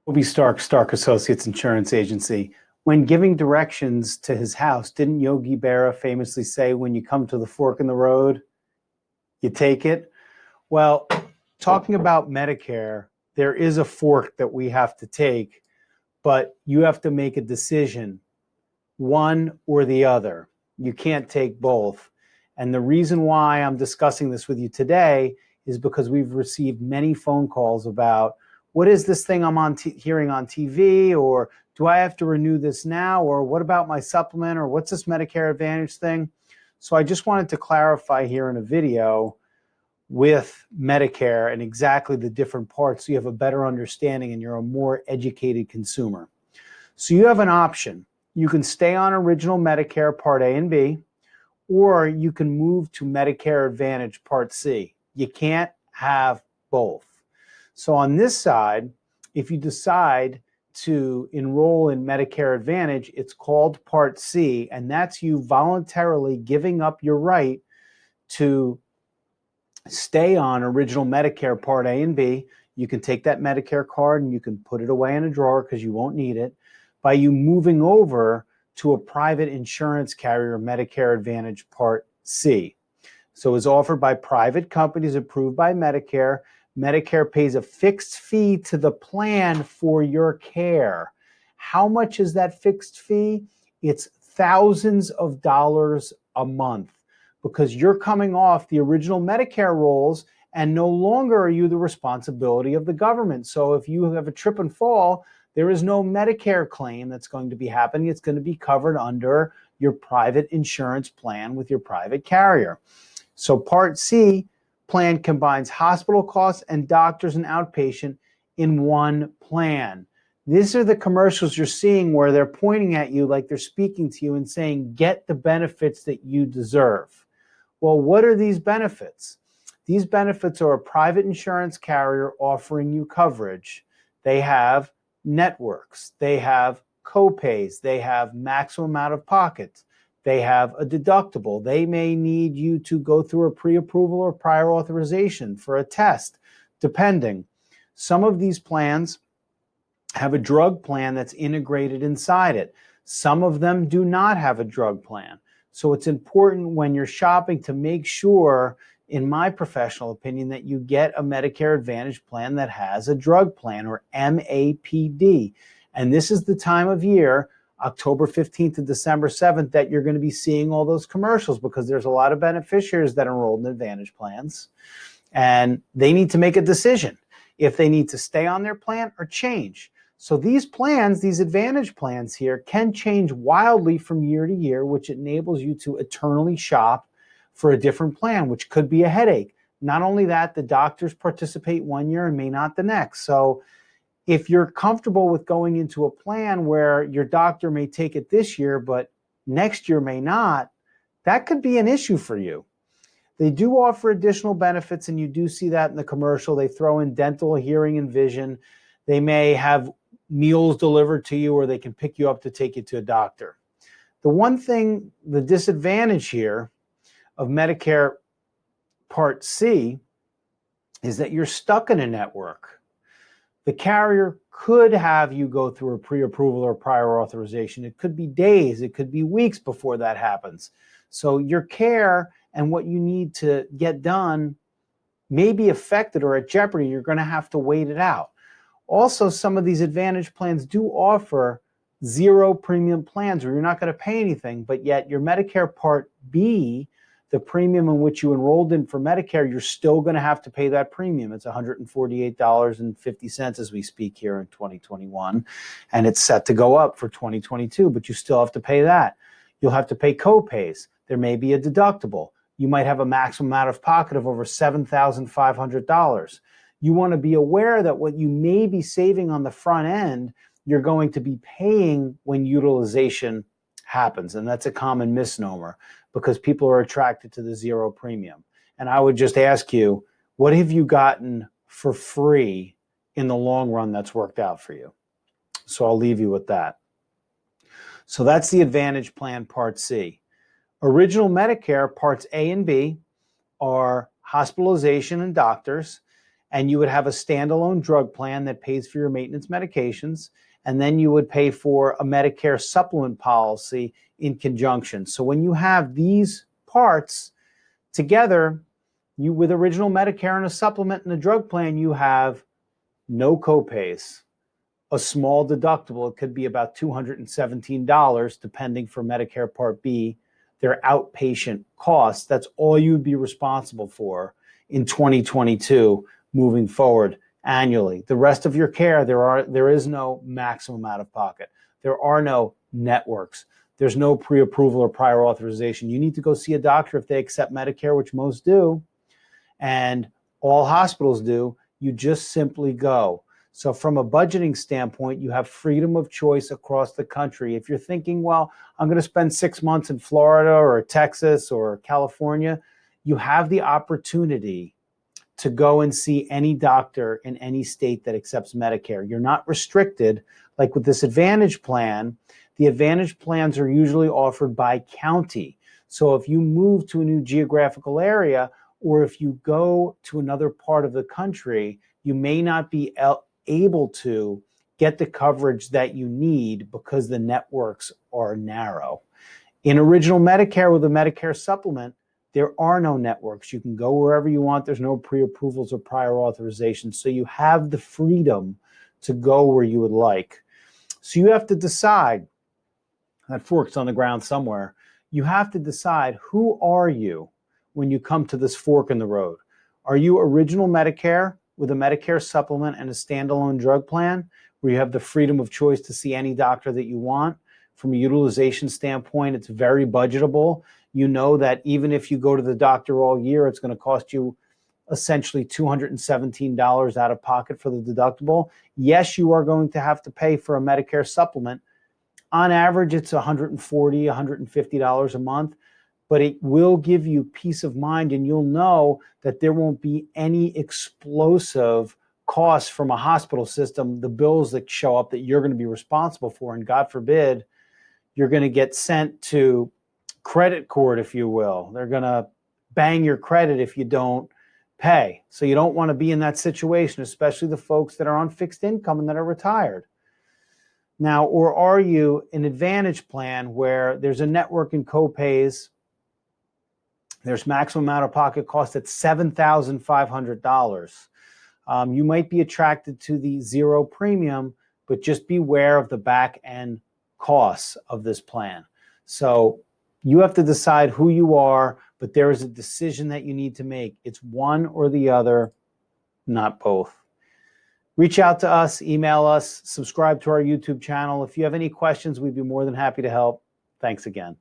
Toby Stark, Stark Associates Insurance Agency. When giving directions to his house, didn't Yogi Berra famously say, when you come to the fork in the road, you take it? Well, talking about Medicare, there is a fork that we have to take, but you have to make a decision, one or the other. You can't take both. And the reason why I'm discussing this with you today is because we've received many phone calls about, what is this thing I'm hearing on TV, or do I have to renew this now, or what about my supplement, or what's this Medicare Advantage thing? So I just wanted to clarify here in a video with Medicare and exactly the different parts so you have a better understanding and you're a more educated consumer. So you have an option. You can stay on original Medicare Part A and B, or you can move to Medicare Advantage Part C. You can't have both. So on this side, if you decide to enroll in Medicare Advantage, it's called Part C, and that's you voluntarily giving up your right to stay on original Medicare Part A and B. You can take that Medicare card and you can put it away in a drawer because you won't need it, by you moving over to a private insurance carrier, Medicare Advantage Part C. So it's offered by private companies approved by Medicare. Medicare pays a fixed fee to the plan for your care. How much is that fixed fee? It's thousands of dollars a month, because you're coming off the original Medicare rolls and no longer are you the responsibility of the government. So if you have a trip and fall, there is no Medicare claim that's going to be happening. It's going to be covered under your private insurance plan with your private carrier. So Part C plan combines hospital costs and doctors and outpatient in one plan. These are the commercials you're seeing where they're pointing at you like they're speaking to you and saying, get the benefits that you deserve. Well, what are these benefits? These benefits are a private insurance carrier offering you coverage. They have networks, they have co-pays, they have maximum out of pocket, they have a deductible. They may need you to go through a pre-approval or prior authorization for a test, depending. Some of these plans have a drug plan that's integrated inside it. Some of them do not have a drug plan. So it's important when you're shopping to make sure, in my professional opinion, that you get a Medicare Advantage plan that has a drug plan, or MAPD. And this is the time of year, October 15th to December 7th, that you're going to be seeing all those commercials, because there's a lot of beneficiaries that are enrolled in Advantage plans, and they need to make a decision if they need to stay on their plan or change. So these plans, these Advantage plans here, can change wildly from year to year, which enables you to eternally shop for a different plan, which could be a headache. Not only that, the doctors participate one year and may not the next. So if you're comfortable with going into a plan where your doctor may take it this year, but next year may not, that could be an issue for you. They do offer additional benefits, and you do see that in the commercial. They throw in dental, hearing, and vision. They may have meals delivered to you, or they can pick you up to take you to a doctor. The one thing, the disadvantage here of Medicare Part C, is that you're stuck in a network. The carrier could have you go through a pre-approval or prior authorization. It could be days, it could be weeks before that happens. So your care and what you need to get done may be affected or at jeopardy. You're going to have to wait it out. Also, some of these Advantage plans do offer zero premium plans where you're not going to pay anything, but yet your Medicare Part B, the premium in which you enrolled in for Medicare, you're still going to have to pay that premium. It's $148.50 as we speak here in 2021, and it's set to go up for 2022, but you still have to pay that. You'll have to pay co-pays. There may be a deductible. You might have a maximum out of pocket of over $7,500. You want to be aware that what you may be saving on the front end, you're going to be paying when utilization happens. And that's a common misnomer, because people are attracted to the zero premium. And I would just ask you, what have you gotten for free in the long run that's worked out for you? So I'll leave you with that. So that's the Advantage Plan Part C. Original Medicare Parts A and B are hospitalization and doctors, and you would have a standalone drug plan that pays for your maintenance medications, and then you would pay for a Medicare supplement policy in conjunction. So when you have these parts together, you with original Medicare and a supplement and a drug plan, you have no copays, a small deductible. It could be about $217, depending for Medicare Part B, their outpatient costs. That's all you would be responsible for in 2022 moving forward annually. The rest of your care, there is no maximum out of pocket. There are no networks. There's no pre-approval or prior authorization. You need to go see a doctor if they accept Medicare, which most do, and all hospitals do. You just simply go. So from a budgeting standpoint, you have freedom of choice across the country. If you're thinking, well, I'm going to spend 6 months in Florida or Texas or California, you have the opportunity to go and see any doctor in any state that accepts Medicare. You're not restricted. Like with this Advantage plan, the Advantage plans are usually offered by county. So if you move to a new geographical area, or if you go to another part of the country, you may not be able to get the coverage that you need because the networks are narrow. In original Medicare with a Medicare supplement, there are no networks. You can go wherever you want. There's no pre-approvals or prior authorizations. So you have the freedom to go where you would like. So you have to decide, that fork's on the ground somewhere. You have to decide, who are you when you come to this fork in the road? Are you original Medicare with a Medicare supplement and a standalone drug plan where you have the freedom of choice to see any doctor that you want? From a utilization standpoint, it's very budgetable. You know that even if you go to the doctor all year, it's going to cost you essentially $217 out of pocket for the deductible. Yes, you are going to have to pay for a Medicare supplement. On average, it's $140, $150 a month, but it will give you peace of mind, and you'll know that there won't be any explosive costs from a hospital system, the bills that show up that you're going to be responsible for. And God forbid, you're going to get sent to credit court, if you will. They're going to bang your credit if you don't pay. So you don't want to be in that situation, especially the folks that are on fixed income and that are retired. Now, or are you an Advantage plan where there's a network and copays, there's maximum out-of-pocket cost at $7,500. You might be attracted to the zero premium, but just beware of the back end costs of this plan. So you have to decide who you are, but there is a decision that you need to make. It's one or the other, not both. Reach out to us, email us, subscribe to our YouTube channel. If you have any questions, we'd be more than happy to help. Thanks again.